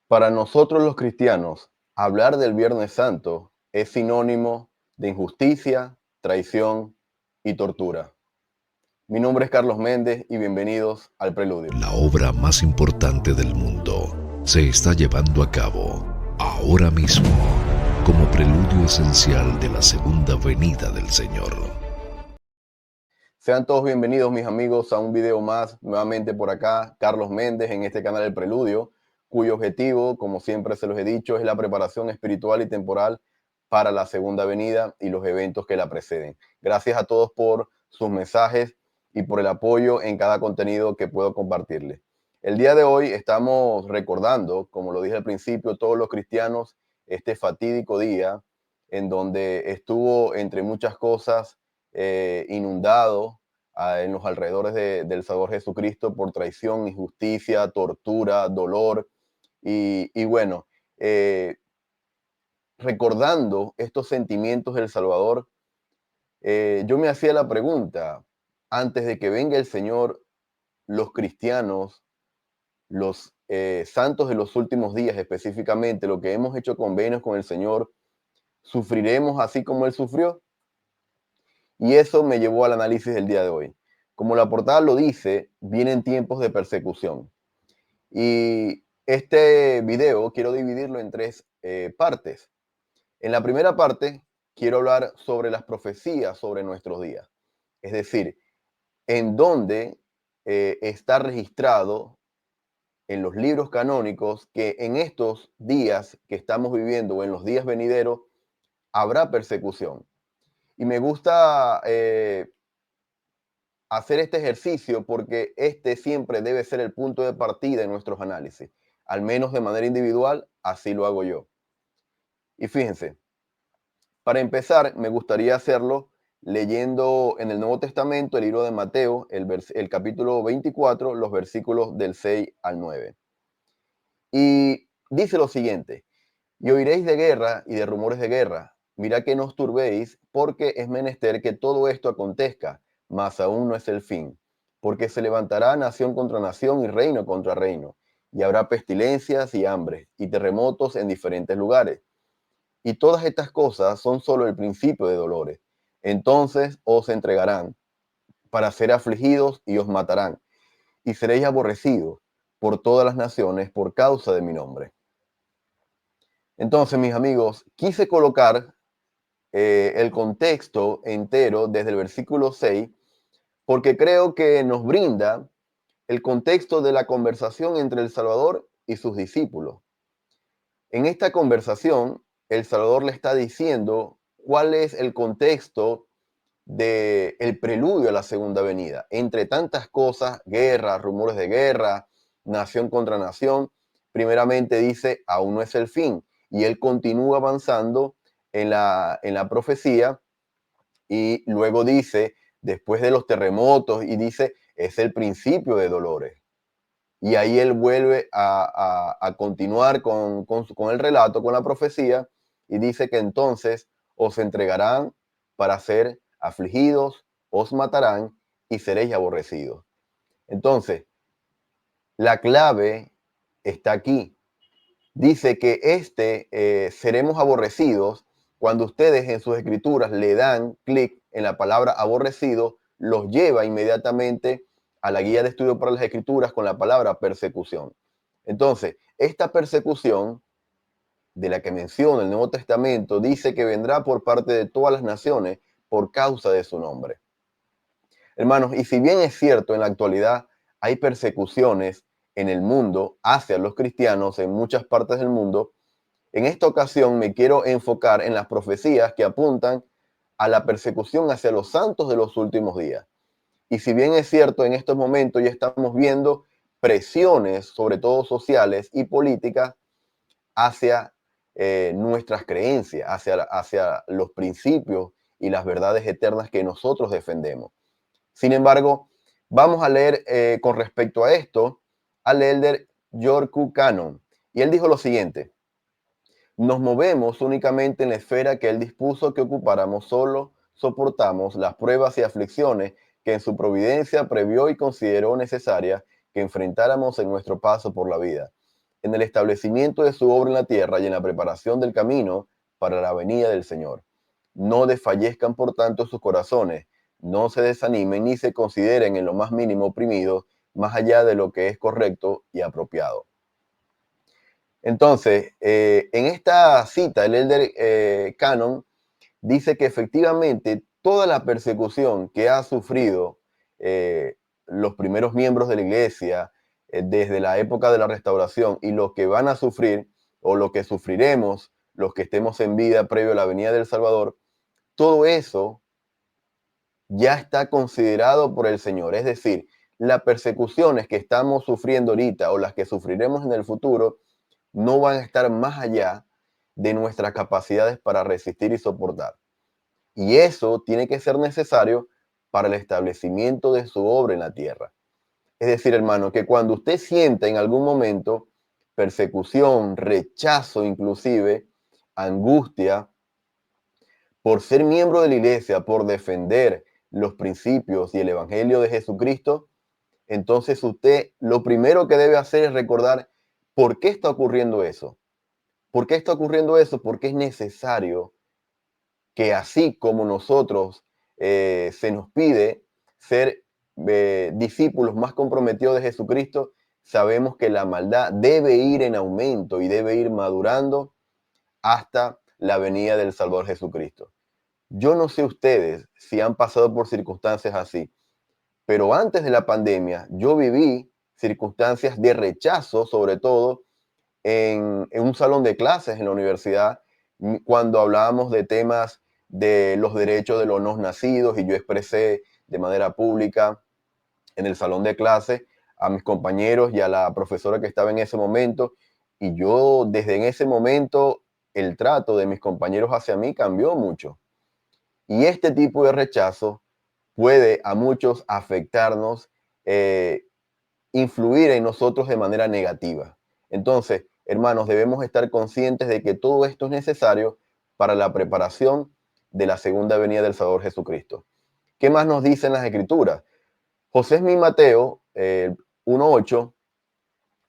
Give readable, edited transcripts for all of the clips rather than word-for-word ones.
Para nosotros los cristianos, hablar del Viernes Santo es sinónimo de injusticia, traición y tortura. Mi nombre es Carlos Méndez y bienvenidos al Preludio. La obra más importante del mundo se está llevando a cabo ahora mismo como preludio esencial de la segunda venida del Señor. Sean todos bienvenidos, mis amigos, a un video más, nuevamente por acá, Carlos Méndez, en este canal El Preludio, cuyo objetivo, como siempre se los he dicho, es la preparación espiritual y temporal para la segunda venida y los eventos que la preceden. Gracias a todos por sus mensajes y por el apoyo en cada contenido que puedo compartirles. El día de hoy estamos recordando, como lo dije al principio, todos los cristianos, este fatídico día en donde estuvo, entre muchas cosas, inundado en los alrededores del Salvador Jesucristo por traición, injusticia, tortura, dolor. Y bueno, recordando estos sentimientos del Salvador, yo me hacía la pregunta, antes de que venga el Señor, los cristianos, los santos de los últimos días específicamente, lo que hemos hecho convenios con el Señor, ¿sufriremos así como Él sufrió? Y eso me llevó al análisis del día de hoy. Como la portada lo dice, vienen tiempos de persecución. Y este video quiero dividirlo en tres partes. En la primera parte quiero hablar sobre las profecías sobre nuestros días. Es decir, en dónde está registrado en los libros canónicos que en estos días que estamos viviendo o en los días venideros habrá persecución. Y me gusta hacer este ejercicio porque este siempre debe ser el punto de partida en nuestros análisis. Al menos de manera individual, así lo hago yo. Y fíjense, para empezar, me gustaría hacerlo leyendo en el Nuevo Testamento el libro de Mateo, el capítulo 24, los versículos del 6 al 9. Y dice lo siguiente: y oiréis de guerra y de rumores de guerra. Mirad que no os turbéis, porque es menester que todo esto acontezca, mas aún no es el fin. Porque se levantará nación contra nación y reino contra reino, y habrá pestilencias y hambres y terremotos en diferentes lugares. Y todas estas cosas son solo el principio de dolores. Entonces os entregarán para ser afligidos y os matarán, y seréis aborrecidos por todas las naciones por causa de mi nombre. Entonces, mis amigos, quise colocar el contexto entero desde el versículo 6, porque creo que nos brinda el contexto de la conversación entre el Salvador y sus discípulos. En esta conversación, el Salvador le está diciendo cuál es el contexto del preludio a la segunda venida. Entre tantas cosas, guerra, rumores de guerra, nación contra nación, primeramente dice, aún no es el fin. Y él continúa avanzando en la profecía y luego dice, después de los terremotos, y dice, es el principio de dolores. Y ahí él vuelve a continuar con el relato, con la profecía, y dice que entonces os entregarán para ser afligidos, os matarán y seréis aborrecidos. Entonces, la clave está aquí. Dice que seremos aborrecidos cuando ustedes en sus escrituras le dan clic en la palabra aborrecido, los lleva inmediatamente a la guía de estudio para las escrituras con la palabra persecución. Entonces, esta persecución de la que menciona el Nuevo Testamento dice que vendrá por parte de todas las naciones por causa de su nombre. Hermanos, y si bien es cierto en la actualidad hay persecuciones en el mundo hacia los cristianos en muchas partes del mundo, en esta ocasión me quiero enfocar en las profecías que apuntan a la persecución hacia los santos de los últimos días. Y si bien es cierto, en estos momentos ya estamos viendo presiones, sobre todo sociales y políticas, hacia nuestras creencias, hacia los principios y las verdades eternas que nosotros defendemos. Sin embargo, vamos a leer con respecto a esto al elder George Q. Cannon. Y él dijo lo siguiente: nos movemos únicamente en la esfera que él dispuso que ocupáramos, solo soportamos las pruebas y aflicciones que en su providencia previó y consideró necesarias que enfrentáramos en nuestro paso por la vida. en el establecimiento de su obra en la tierra y en la preparación del camino para la venida del Señor. No desfallezcan, por tanto, sus corazones, no se desanimen ni se consideren en lo más mínimo oprimidos, más allá de lo que es correcto y apropiado. Entonces, en esta cita, el Elder Canon dice que efectivamente toda la persecución que ha sufrido los primeros miembros de la iglesia desde la época de la restauración y lo que van a sufrir o lo que sufriremos los que estemos en vida previo a la venida del Salvador, todo eso ya está considerado por el Señor. Es decir, las persecuciones que estamos sufriendo ahorita o las que sufriremos en el futuro no van a estar más allá de nuestras capacidades para resistir y soportar. Y eso tiene que ser necesario para el establecimiento de su obra en la tierra. Es decir, hermano, que cuando usted sienta en algún momento persecución, rechazo inclusive, angustia, por ser miembro de la iglesia, por defender los principios y el evangelio de Jesucristo, entonces usted lo primero que debe hacer es recordar por qué está ocurriendo eso. ¿Por qué está ocurriendo eso? Porque es necesario que así como nosotros se nos pide ser discípulos más comprometidos de Jesucristo, sabemos que la maldad debe ir en aumento y debe ir madurando hasta la venida del Salvador Jesucristo. Yo no sé ustedes si han pasado por circunstancias así, pero antes de la pandemia yo viví circunstancias de rechazo, sobre todo en un salón de clases en la universidad, cuando hablábamos de temas de los derechos de los no nacidos y yo expresé de manera pública en el salón de clases a mis compañeros y a la profesora que estaba en ese momento. Y yo desde en ese momento el trato de mis compañeros hacia mí cambió mucho. Y este tipo de rechazo puede a muchos afectarnos, influir en nosotros de manera negativa. Entonces, hermanos, debemos estar conscientes de que todo esto es necesario para la preparación de la segunda venida del Salvador Jesucristo. ¿Qué más nos dicen las Escrituras? José Smith Mateo 1.8,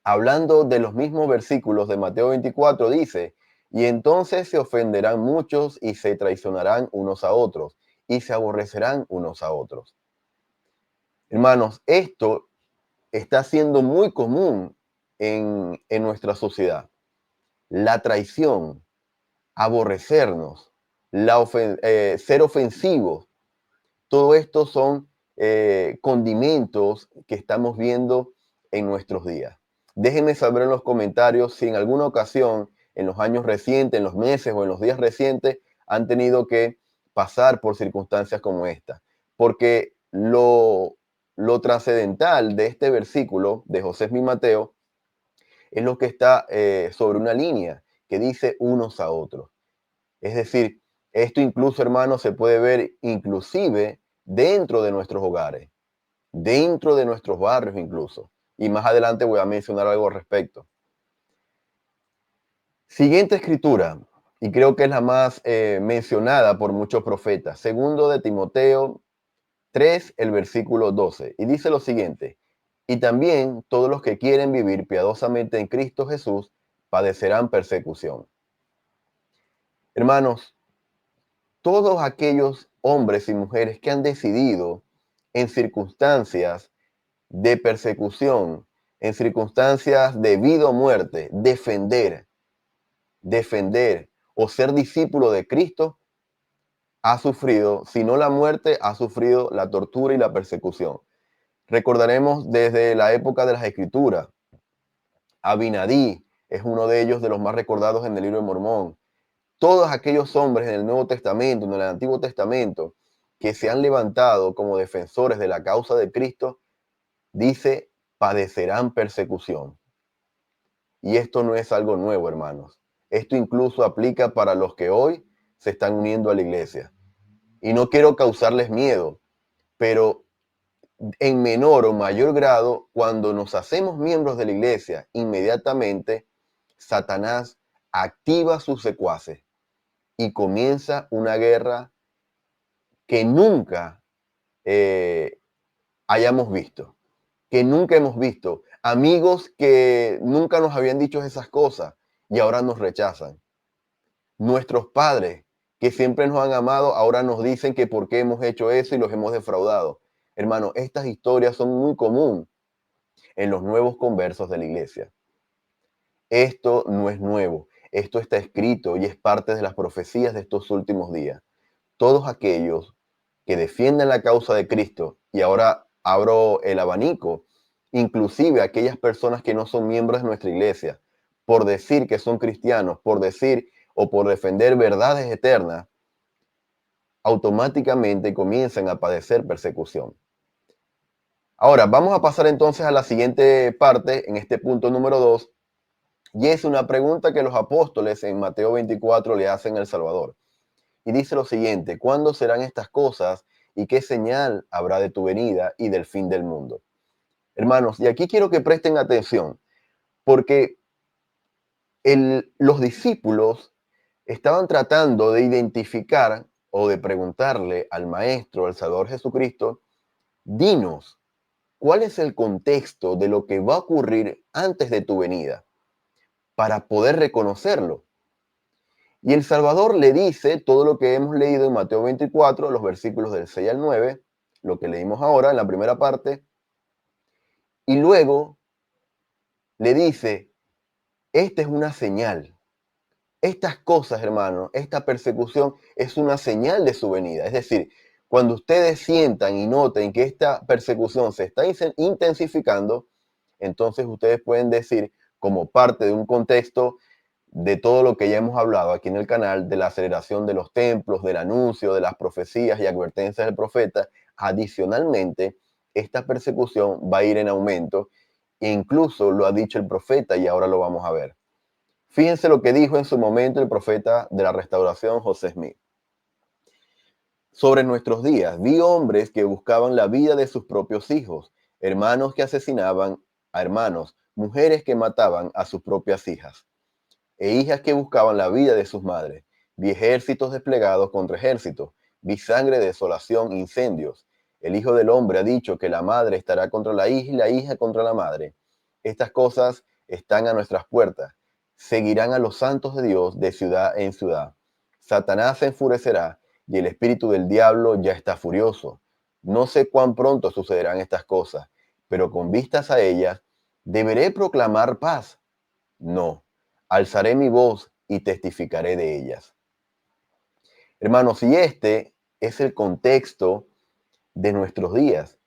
hablando de los mismos versículos de Mateo 24, dice: y entonces se ofenderán muchos y se traicionarán unos a otros y se aborrecerán unos a otros. Hermanos, esto está siendo muy común en nuestra sociedad. La traición, aborrecernos, ser ofensivos, todo esto son condimentos que estamos viendo en nuestros días. Déjenme saber en los comentarios si en alguna ocasión, en los años recientes, en los meses o en los días recientes, han tenido que pasar por circunstancias como esta. Porque lo trascendental de este versículo de José Smith Mateo es lo que está sobre una línea que dice unos a otros. Es decir, esto incluso, hermanos, se puede ver inclusive dentro de nuestros hogares, dentro de nuestros barrios incluso. Y más adelante voy a mencionar algo al respecto. Siguiente escritura, y creo que es la más mencionada por muchos profetas. Segundo de Timoteo 3, el versículo 12. Y dice lo siguiente: y también todos los que quieren vivir piadosamente en Cristo Jesús padecerán persecución. Hermanos, todos aquellos hombres y mujeres que han decidido en circunstancias de persecución, en circunstancias de vida o muerte, defender o ser discípulo de Cristo, ha sufrido, si no la muerte, ha sufrido la tortura y la persecución. Recordaremos desde la época de las Escrituras, Abinadí es uno de ellos, de los más recordados en el libro de Mormón. Todos aquellos hombres en el Nuevo Testamento, en el Antiguo Testamento, que se han levantado como defensores de la causa de Cristo, dice, padecerán persecución. Y esto no es algo nuevo, hermanos. Esto incluso aplica para los que hoy se están uniendo a la iglesia. Y no quiero causarles miedo, pero en menor o mayor grado, cuando nos hacemos miembros de la iglesia, inmediatamente Satanás activa sus secuaces y comienza una guerra que nunca hayamos visto, que nunca hemos visto. Amigos que nunca nos habían dicho esas cosas y ahora nos rechazan. Nuestros padres que siempre nos han amado, ahora nos dicen que por qué hemos hecho eso y los hemos defraudado. Hermano, estas historias son muy comunes en los nuevos conversos de la iglesia. Esto no es nuevo, esto está escrito y es parte de las profecías de estos últimos días. Todos aquellos que defienden la causa de Cristo, y ahora abro el abanico, inclusive aquellas personas que no son miembros de nuestra iglesia, por decir que son cristianos, por decir o por defender verdades eternas, automáticamente comienzan a padecer persecución. Ahora, vamos a pasar entonces a la siguiente parte, en este punto número 2, y es una pregunta que los apóstoles en Mateo 24 le hacen al Salvador. Y dice lo siguiente: ¿cuándo serán estas cosas y qué señal habrá de tu venida y del fin del mundo? Hermanos, y aquí quiero que presten atención, porque los discípulos estaban tratando de identificar o de preguntarle al Maestro, al Salvador Jesucristo, dinos, ¿cuál es el contexto de lo que va a ocurrir antes de tu venida para poder reconocerlo? Y el Salvador le dice todo lo que hemos leído en Mateo 24, los versículos del 6 al 9, lo que leímos ahora en la primera parte, y luego le dice, esta es una señal. Estas cosas, hermano, esta persecución es una señal de su venida. Es decir, cuando ustedes sientan y noten que esta persecución se está intensificando, entonces ustedes pueden decir, como parte de un contexto de todo lo que ya hemos hablado aquí en el canal, de la aceleración de los templos, del anuncio, de las profecías y advertencias del profeta, adicionalmente, esta persecución va a ir en aumento, e incluso lo ha dicho el profeta y ahora lo vamos a ver. Fíjense lo que dijo en su momento el profeta de la restauración, José Smith. Sobre nuestros días, vi hombres que buscaban la vida de sus propios hijos, hermanos que asesinaban a hermanos, mujeres que mataban a sus propias hijas, e hijas que buscaban la vida de sus madres. Vi ejércitos desplegados contra ejércitos, vi sangre, desolación, incendios. El Hijo del Hombre ha dicho que la madre estará contra la hija y la hija contra la madre. Estas cosas están a nuestras puertas. Seguirán a los santos de Dios de ciudad en ciudad. Satanás se enfurecerá y el espíritu del diablo ya está furioso. No sé cuán pronto sucederán estas cosas, pero con vistas a ellas, ¿deberé proclamar paz? No, alzaré mi voz y testificaré de ellas. Hermanos, y este es el contexto de nuestros días.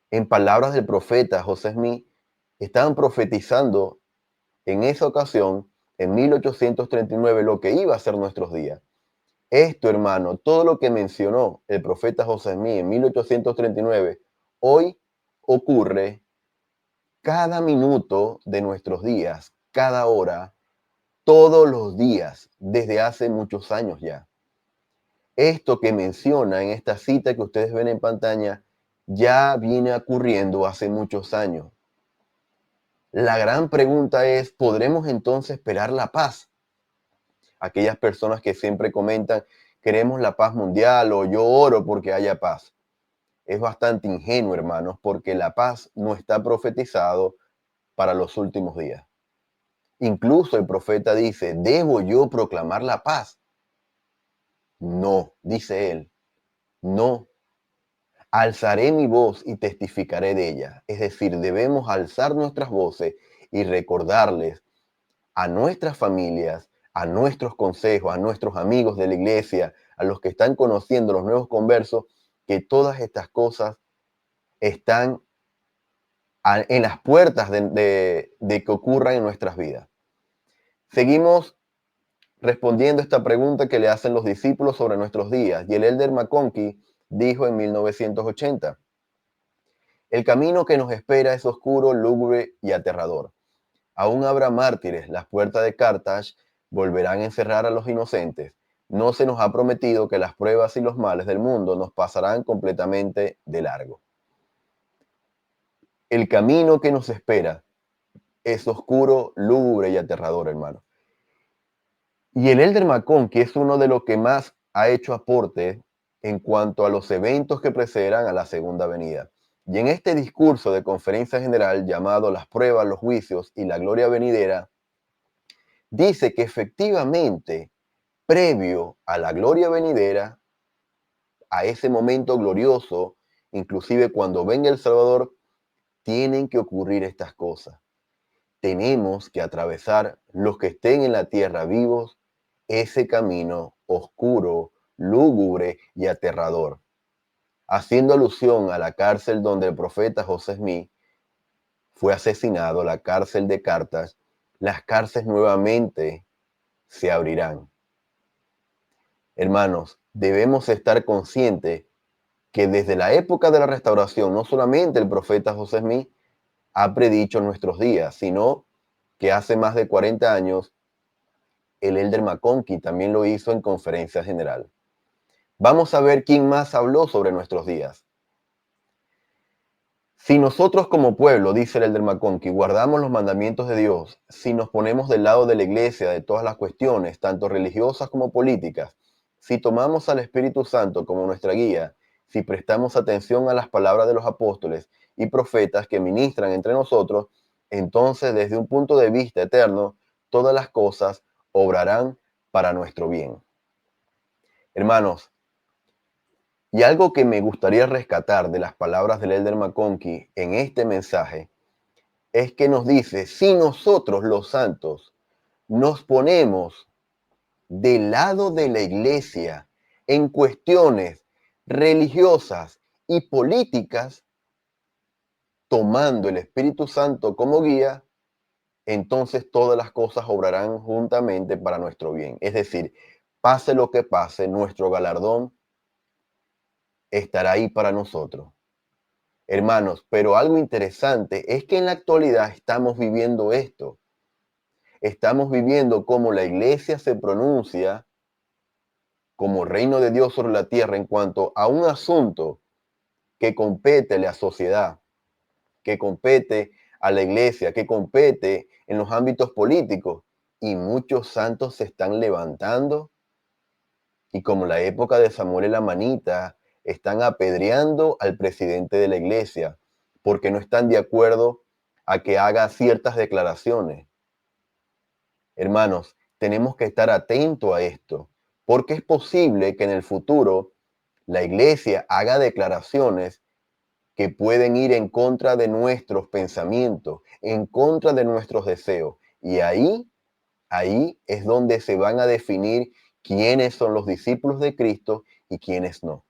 En palabras del profeta José Smith, estaban profetizando en esa ocasión, en 1839, lo que iba a ser nuestros días. Esto, hermano, todo lo que mencionó el profeta José Smith en 1839, hoy ocurre cada minuto de nuestros días, cada hora, todos los días, desde hace muchos años ya. Esto que menciona en esta cita que ustedes ven en pantalla ya viene ocurriendo hace muchos años. La gran pregunta es, ¿podremos entonces esperar la paz? Aquellas personas que siempre comentan, queremos la paz mundial o yo oro porque haya paz. Es bastante ingenuo, hermanos, porque la paz no está profetizado para los últimos días. Incluso el profeta dice, ¿debo yo proclamar la paz? No, dice él, no. Alzaré mi voz y testificaré de ella. Es decir, debemos alzar nuestras voces y recordarles a nuestras familias, a nuestros consejos, a nuestros amigos de la iglesia, a los que están conociendo los nuevos conversos, que todas estas cosas están en las puertas de que ocurran en nuestras vidas. Seguimos respondiendo esta pregunta que le hacen los discípulos sobre nuestros días, y el Elder McConkie dijo en 1980, el camino que nos espera es oscuro, lúgubre y aterrador. Aún habrá mártires, las puertas de Carthage volverán a encerrar a los inocentes. No se nos ha prometido que las pruebas y los males del mundo nos pasarán completamente de largo. El camino que nos espera es oscuro, lúgubre y aterrador, hermano. Y el Elder McConkie es uno de los que más ha hecho aporte en cuanto a los eventos que precederán a la segunda venida. Y en este discurso de conferencia general llamado Las pruebas, los juicios y la gloria venidera, dice que efectivamente, previo a la gloria venidera, a ese momento glorioso, inclusive cuando venga el Salvador, tienen que ocurrir estas cosas. Tenemos que atravesar, los que estén en la tierra vivos, ese camino oscuro, lúgubre y aterrador, haciendo alusión a la cárcel donde el profeta José Smith fue asesinado, la cárcel de Cartas. Las cárceles nuevamente se abrirán. Hermanos, debemos estar conscientes que desde la época de la restauración, no solamente el profeta José Smith ha predicho nuestros días, sino que hace más de 40 años el Elder McConkie también lo hizo en conferencia general. Vamos a ver quién más habló sobre nuestros días. Si nosotros como pueblo, dice el Elder McConkie, guardamos los mandamientos de Dios, si nos ponemos del lado de la iglesia de todas las cuestiones, tanto religiosas como políticas, si tomamos al Espíritu Santo como nuestra guía, si prestamos atención a las palabras de los apóstoles y profetas que ministran entre nosotros, entonces desde un punto de vista eterno, todas las cosas obrarán para nuestro bien. Hermanos, y algo que me gustaría rescatar de las palabras del Elder McConkie en este mensaje es que nos dice, si nosotros los santos nos ponemos del lado de la iglesia en cuestiones religiosas y políticas, tomando el Espíritu Santo como guía, entonces todas las cosas obrarán juntamente para nuestro bien. Es decir, pase lo que pase, nuestro galardón estará ahí para nosotros. Hermanos, pero algo interesante es que en la actualidad estamos viviendo esto. Estamos viviendo cómo la iglesia se pronuncia como reino de Dios sobre la tierra en cuanto a un asunto que compete a la sociedad, que compete a la iglesia, que compete en los ámbitos políticos. Y muchos santos se están levantando y como la época de Samuel la Manita, están apedreando al presidente de la iglesia porque no están de acuerdo a que haga ciertas declaraciones. Hermanos, tenemos que estar atentos a esto, porque es posible que en el futuro la iglesia haga declaraciones que pueden ir en contra de nuestros pensamientos, en contra de nuestros deseos. Y ahí es donde se van a definir quiénes son los discípulos de Cristo y quiénes no.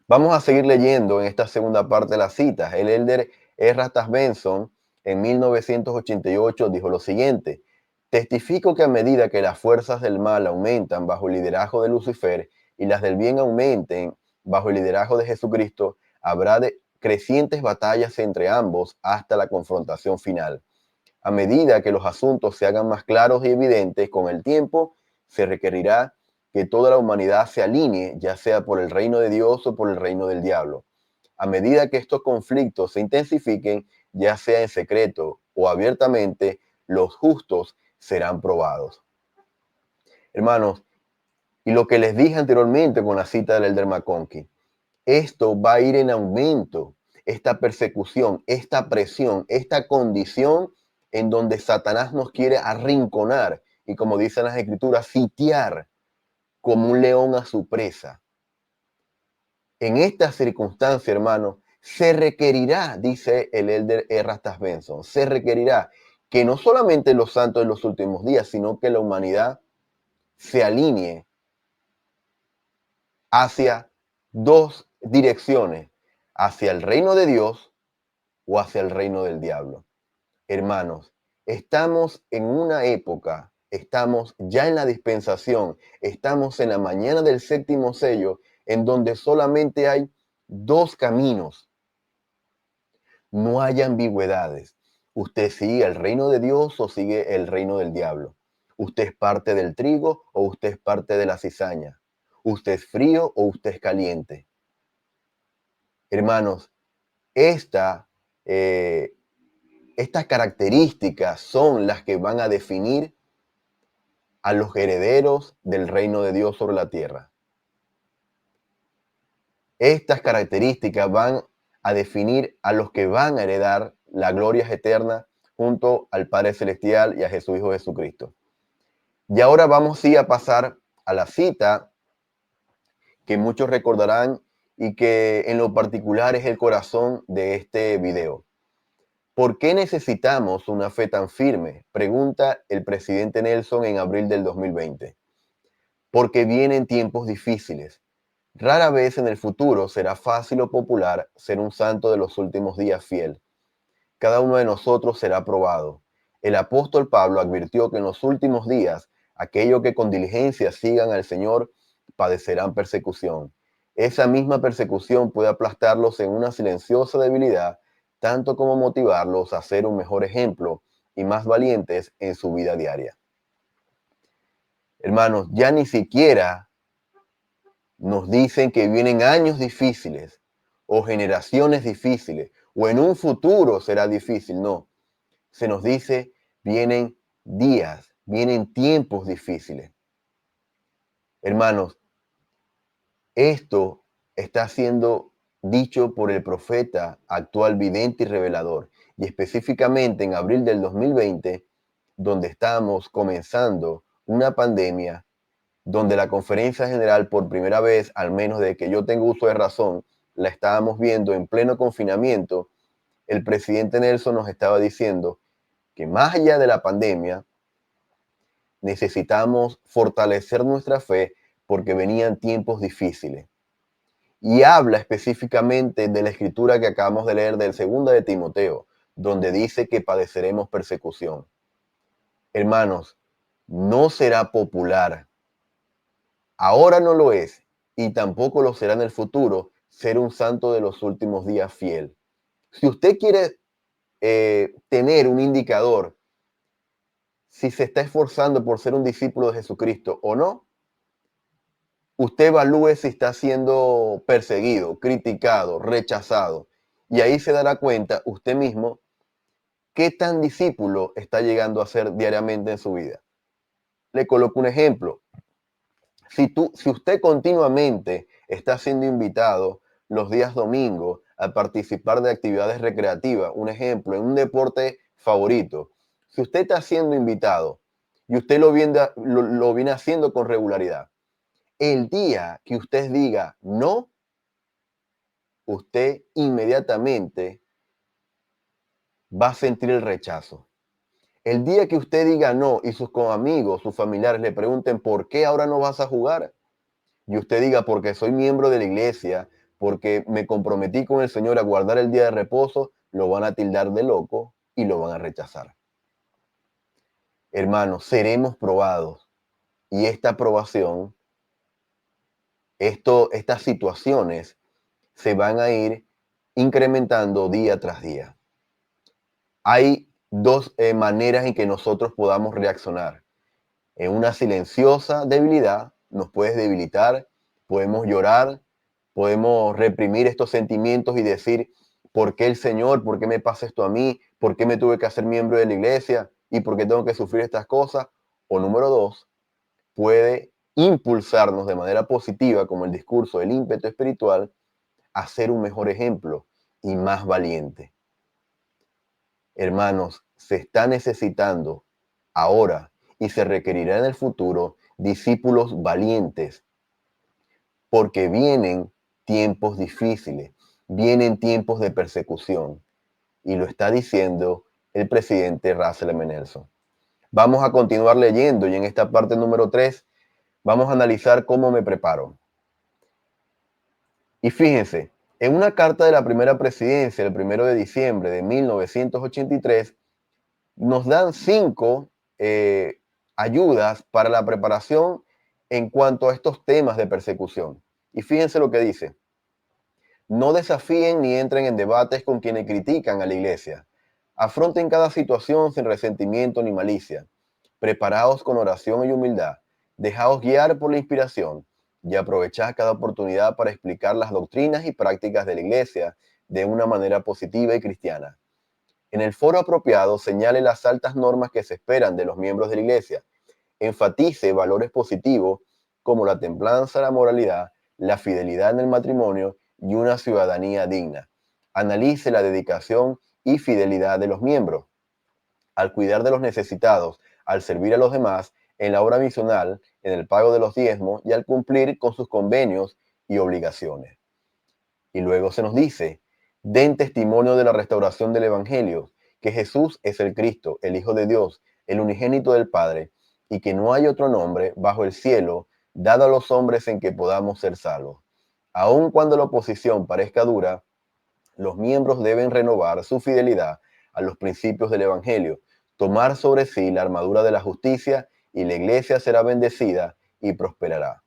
Vamos a seguir leyendo en esta segunda parte de la cita. El Elder Erastas Benson en 1988 dijo lo siguiente: testifico que a medida que las fuerzas del mal aumentan bajo el liderazgo de Lucifer y las del bien aumenten bajo el liderazgo de Jesucristo, habrá crecientes batallas entre ambos hasta la confrontación final. A medida que los asuntos se hagan más claros y evidentes con el tiempo, se requerirá que toda la humanidad se alinee, ya sea por el reino de Dios o por el reino del diablo. A medida que estos conflictos se intensifiquen, ya sea en secreto o abiertamente, los justos serán probados. Hermanos, y lo que les dije anteriormente con la cita del Elder McConkie, esto va a ir en aumento, esta persecución, esta presión, esta condición en donde Satanás nos quiere arrinconar y, como dicen las escrituras, sitiar como un león a su presa. En esta circunstancia, hermano, se requerirá, dice el Elder Erastas Benson, se requerirá que no solamente los santos en los últimos días, sino que la humanidad se alinee hacia dos direcciones, hacia el reino de Dios o hacia el reino del diablo. Hermanos, estamos en una época, estamos ya en la dispensación, estamos en la mañana del séptimo sello, en donde solamente hay dos caminos. No hay ambigüedades. Usted sigue el reino de Dios o sigue el reino del diablo. Usted es parte del trigo o usted es parte de la cizaña. Usted es frío o usted es caliente. Hermanos, estas características son las que van a definir a los herederos del reino de Dios sobre la tierra. Estas características van a definir a los que van a heredar la gloria eterna junto al Padre Celestial y a Jesús Hijo Jesucristo. Y ahora vamos sí a pasar a la cita que muchos recordarán y que en lo particular es el corazón de este video. ¿Por qué necesitamos una fe tan firme? Pregunta el presidente Nelson en abril del 2020. Porque vienen tiempos difíciles. Rara vez en el futuro será fácil o popular ser un santo de los últimos días fiel. Cada uno de nosotros será probado. El apóstol Pablo advirtió que en los últimos días, aquellos que con diligencia sigan al Señor padecerán persecución. Esa misma persecución puede aplastarlos en una silenciosa debilidad, tanto como motivarlos a ser un mejor ejemplo y más valientes en su vida diaria. Hermanos, ya ni siquiera nos dicen que vienen años difíciles o generaciones difíciles o en un futuro será difícil. No, se nos dice vienen días, vienen tiempos difíciles. Hermanos, esto está siendo dicho por el profeta actual vidente y revelador, y específicamente en abril del 2020, donde estamos comenzando una pandemia, donde la conferencia general por primera vez, al menos de que yo tengo uso de razón, la estábamos viendo en pleno confinamiento. El presidente Nelson nos estaba diciendo que más allá de la pandemia, necesitamos fortalecer nuestra fe porque venían tiempos difíciles. Y habla específicamente de la escritura que acabamos de leer del 2 de Timoteo, donde dice que padeceremos persecución. Hermanos, no será popular. Ahora no lo es y tampoco lo será en el futuro ser un santo de los últimos días fiel. Si usted quiere tener un indicador si se está esforzando por ser un discípulo de Jesucristo o no, usted evalúe si está siendo perseguido, criticado, rechazado. Y ahí se dará cuenta usted mismo qué tan discípulo está llegando a ser diariamente en su vida. Le coloco un ejemplo. Si usted continuamente está siendo invitado los días domingos a participar de actividades recreativas, un ejemplo, en un deporte favorito, si usted está siendo invitado y usted lo viene haciendo con regularidad, el día que usted diga no, usted inmediatamente va a sentir el rechazo. El día que usted diga no y sus amigos, sus familiares le pregunten por qué ahora no vas a jugar, y usted diga porque soy miembro de la iglesia, porque me comprometí con el Señor a guardar el día de reposo, lo van a tildar de loco y lo van a rechazar. Hermanos, seremos probados y esta aprobación, estas situaciones se van a ir incrementando día tras día. Hay dos maneras en que nosotros podamos reaccionar. En una silenciosa debilidad, nos puedes debilitar, podemos llorar, podemos reprimir estos sentimientos y decir, ¿por qué el Señor? ¿Por qué me pasa esto a mí? ¿Por qué me tuve que hacer miembro de la iglesia? ¿Y por qué tengo que sufrir estas cosas? O número dos, puede impulsarnos de manera positiva, como el discurso del ímpetu espiritual, a ser un mejor ejemplo y más valiente. Hermanos, se está necesitando ahora y se requerirá en el futuro discípulos valientes, porque vienen tiempos difíciles, vienen tiempos de persecución, y lo está diciendo el presidente Russell M. Nelson. Vamos a continuar leyendo y en esta parte número 3 vamos a analizar cómo me preparo. Y fíjense, en una carta de la primera presidencia, el 1 de diciembre de 1983, nos dan 5 ayudas para la preparación en cuanto a estos temas de persecución. Y fíjense lo que dice. No desafíen ni entren en debates con quienes critican a la iglesia. Afronten cada situación sin resentimiento ni malicia. Preparaos con oración y humildad. Dejaos guiar por la inspiración y aprovechad cada oportunidad para explicar las doctrinas y prácticas de la iglesia de una manera positiva y cristiana. En el foro apropiado, señale las altas normas que se esperan de los miembros de la iglesia. Enfatice valores positivos como la templanza, la moralidad, la fidelidad en el matrimonio y una ciudadanía digna. Analice la dedicación y fidelidad de los miembros al cuidar de los necesitados, al servir a los demás, en la obra misional, en el pago de los diezmos y al cumplir con sus convenios y obligaciones. Y luego se nos dice, den testimonio de la restauración del Evangelio, que Jesús es el Cristo, el Hijo de Dios, el unigénito del Padre, y que no hay otro nombre bajo el cielo dado a los hombres en que podamos ser salvos. Aun cuando la oposición parezca dura, los miembros deben renovar su fidelidad a los principios del Evangelio, tomar sobre sí la armadura de la justicia y la iglesia será bendecida y prosperará.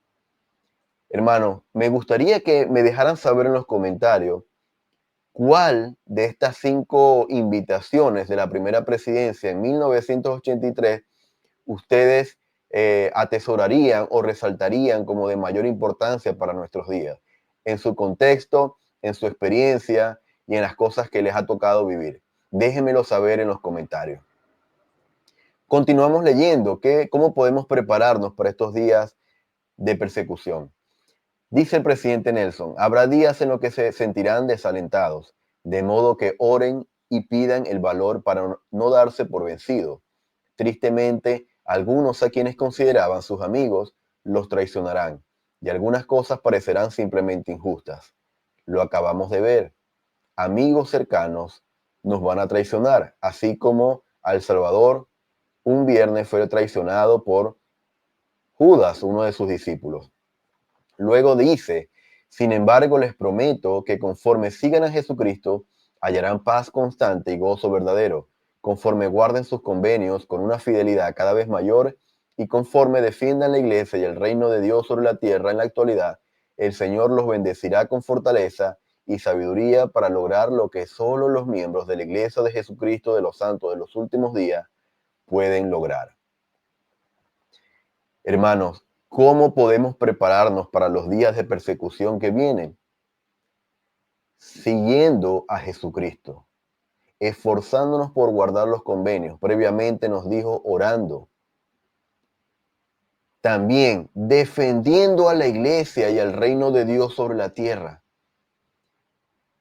Hermano, me gustaría que me dejaran saber en los comentarios cuál de estas 5 invitaciones de la primera presidencia en 1983 ustedes atesorarían o resaltarían como de mayor importancia para nuestros días, en su contexto, en su experiencia y en las cosas que les ha tocado vivir. Déjenmelo saber en los comentarios. Continuamos leyendo cómo podemos prepararnos para estos días de persecución. Dice el presidente Nelson, habrá días en los que se sentirán desalentados, de modo que oren y pidan el valor para no darse por vencidos. Tristemente, algunos a quienes consideraban sus amigos los traicionarán y algunas cosas parecerán simplemente injustas. Lo acabamos de ver. Amigos cercanos nos van a traicionar, así como al Salvador un viernes fue traicionado por Judas, uno de sus discípulos. Luego dice, sin embargo, les prometo que conforme sigan a Jesucristo, hallarán paz constante y gozo verdadero, conforme guarden sus convenios con una fidelidad cada vez mayor y conforme defiendan la iglesia y el reino de Dios sobre la tierra en la actualidad, el Señor los bendecirá con fortaleza y sabiduría para lograr lo que solo los miembros de la iglesia de Jesucristo de los santos de los últimos días pueden lograr. Hermanos, ¿cómo podemos prepararnos para los días de persecución que vienen? Siguiendo a Jesucristo, esforzándonos por guardar los convenios. Previamente nos dijo orando. También defendiendo a la iglesia y al reino de Dios sobre la tierra.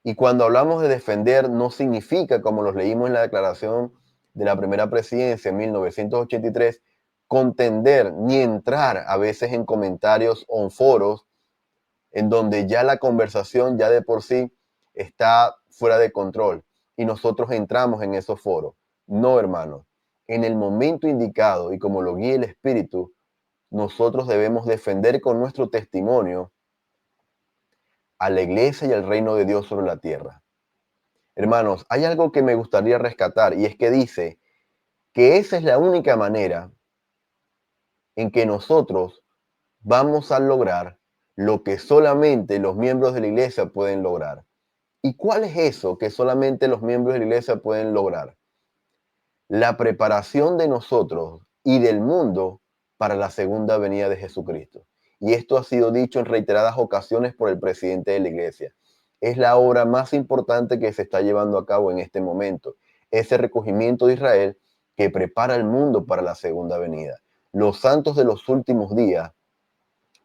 Y cuando hablamos de defender, no significa, como los leímos en la declaración de la primera presidencia en 1983, contender ni entrar a veces en comentarios o en foros en donde ya la conversación ya de por sí está fuera de control y nosotros entramos en esos foros. No, hermano. En el momento indicado y como lo guíe el Espíritu, nosotros debemos defender con nuestro testimonio a la iglesia y al reino de Dios sobre la tierra. Hermanos, hay algo que me gustaría rescatar y es que dice que esa es la única manera en que nosotros vamos a lograr lo que solamente los miembros de la iglesia pueden lograr. ¿Y cuál es eso que solamente los miembros de la iglesia pueden lograr? La preparación de nosotros y del mundo para la segunda venida de Jesucristo. Y esto ha sido dicho en reiteradas ocasiones por el presidente de la iglesia. Es la obra más importante que se está llevando a cabo en este momento. Ese recogimiento de Israel que prepara el mundo para la segunda venida. Los santos de los últimos días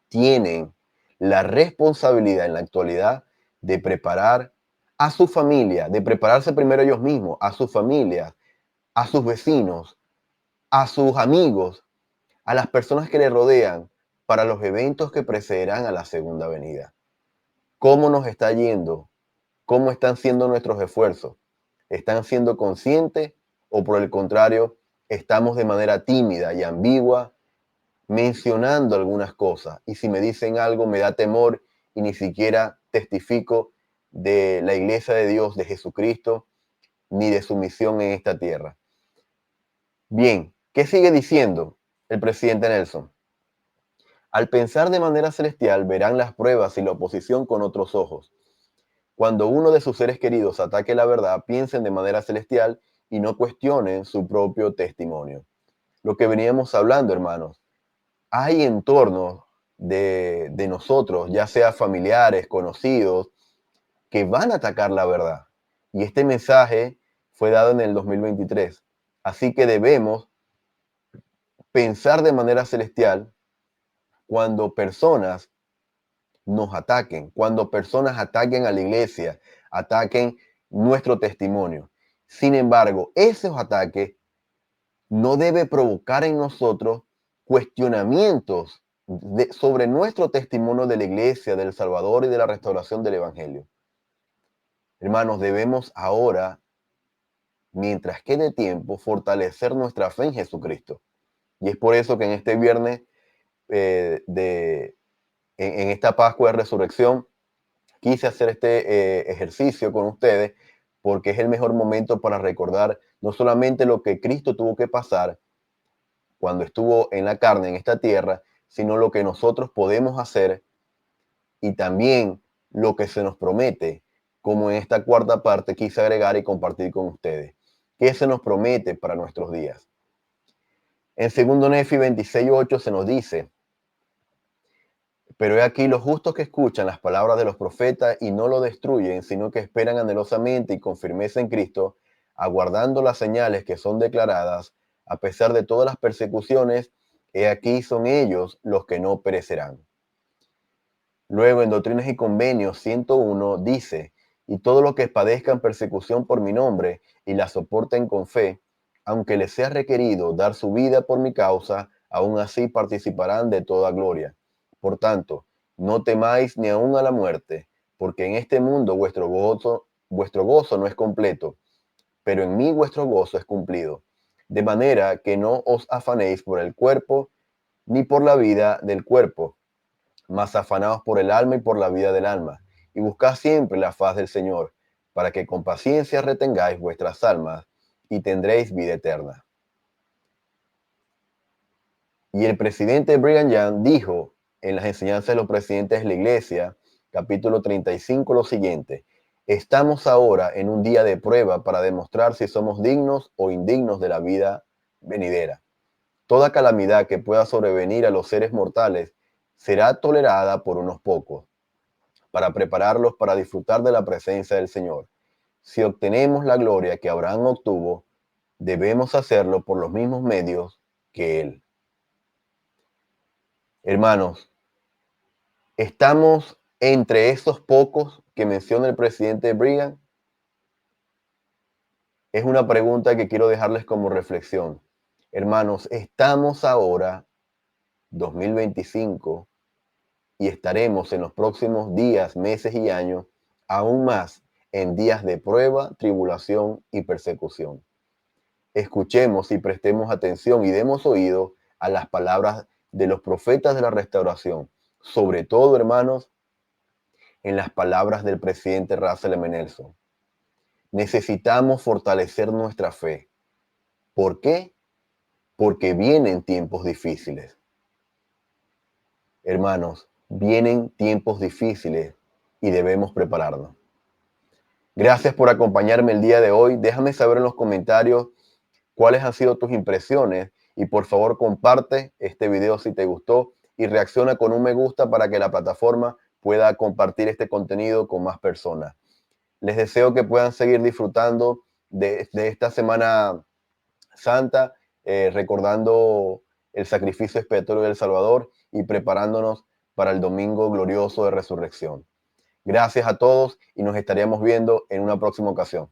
tienen la responsabilidad en la actualidad de preparar a su familia, de prepararse primero ellos mismos, a su familia, a sus vecinos, a sus amigos, a las personas que le rodean para los eventos que precederán a la segunda venida. ¿Cómo nos está yendo? ¿Cómo están siendo nuestros esfuerzos? ¿Están siendo conscientes o por el contrario, estamos de manera tímida y ambigua mencionando algunas cosas? Y si me dicen algo me da temor y ni siquiera testifico de la iglesia de Dios, de Jesucristo, ni de su misión en esta tierra. Bien, ¿qué sigue diciendo el presidente Nelson? Al pensar de manera celestial, verán las pruebas y la oposición con otros ojos. Cuando uno de sus seres queridos ataque la verdad, piensen de manera celestial y no cuestionen su propio testimonio. Lo que veníamos hablando, hermanos, hay entornos de nosotros, ya sea familiares, conocidos, que van a atacar la verdad. Y este mensaje fue dado en el 2023. Así que debemos pensar de manera celestial cuando personas nos ataquen, cuando personas ataquen a la iglesia, ataquen nuestro testimonio. Sin embargo, esos ataques no debe provocar en nosotros cuestionamientos sobre nuestro testimonio de la iglesia, del Salvador y de la restauración del Evangelio. Hermanos, debemos ahora, mientras quede tiempo, fortalecer nuestra fe en Jesucristo. Y es por eso que en este viernes, en esta Pascua de Resurrección, quise hacer este ejercicio con ustedes porque es el mejor momento para recordar no solamente lo que Cristo tuvo que pasar cuando estuvo en la carne en esta tierra, sino lo que nosotros podemos hacer y también lo que se nos promete, como en esta cuarta parte quise agregar y compartir con ustedes. ¿Qué se nos promete para nuestros días? En 2 Nefi 26:8 se nos dice: pero he aquí los justos que escuchan las palabras de los profetas y no lo destruyen, sino que esperan anhelosamente y con firmeza en Cristo, aguardando las señales que son declaradas, a pesar de todas las persecuciones, he aquí son ellos los que no perecerán. Luego en Doctrinas y Convenios 101 dice: y todo lo que padezcan persecución por mi nombre y la soporten con fe, aunque les sea requerido dar su vida por mi causa, aún así participarán de toda gloria. Por tanto, no temáis ni aun a la muerte, porque en este mundo vuestro gozo no es completo, pero en mí vuestro gozo es cumplido. De manera que no os afanéis por el cuerpo, ni por la vida del cuerpo, mas afanaos por el alma y por la vida del alma, y buscad siempre la faz del Señor, para que con paciencia retengáis vuestras almas y tendréis vida eterna. Y el presidente Brigham Young dijo en las enseñanzas de los presidentes de la iglesia, capítulo 35, lo siguiente: estamos ahora en un día de prueba para demostrar si somos dignos o indignos de la vida venidera. Toda calamidad que pueda sobrevenir a los seres mortales será tolerada por unos pocos, para prepararlos para disfrutar de la presencia del Señor. Si obtenemos la gloria que Abraham obtuvo, debemos hacerlo por los mismos medios que él. Hermanos, ¿estamos entre esos pocos que menciona el presidente Brigham? Es una pregunta que quiero dejarles como reflexión. Hermanos, estamos ahora, 2025, y estaremos en los próximos días, meses y años, aún más en días de prueba, tribulación y persecución. Escuchemos y prestemos atención y demos oído a las palabras de los profetas de la restauración, sobre todo, hermanos, en las palabras del presidente Russell M. Nelson. Necesitamos fortalecer nuestra fe. ¿Por qué? Porque vienen tiempos difíciles. Hermanos, vienen tiempos difíciles y debemos prepararnos. Gracias por acompañarme el día de hoy. Déjame saber en los comentarios cuáles han sido tus impresiones y por favor comparte este video si te gustó y reacciona con un me gusta para que la plataforma pueda compartir este contenido con más personas. Les deseo que puedan seguir disfrutando de esta Semana Santa, recordando el sacrificio expiatorio del Salvador y preparándonos para el domingo glorioso de resurrección. Gracias a todos y nos estaríamos viendo en una próxima ocasión.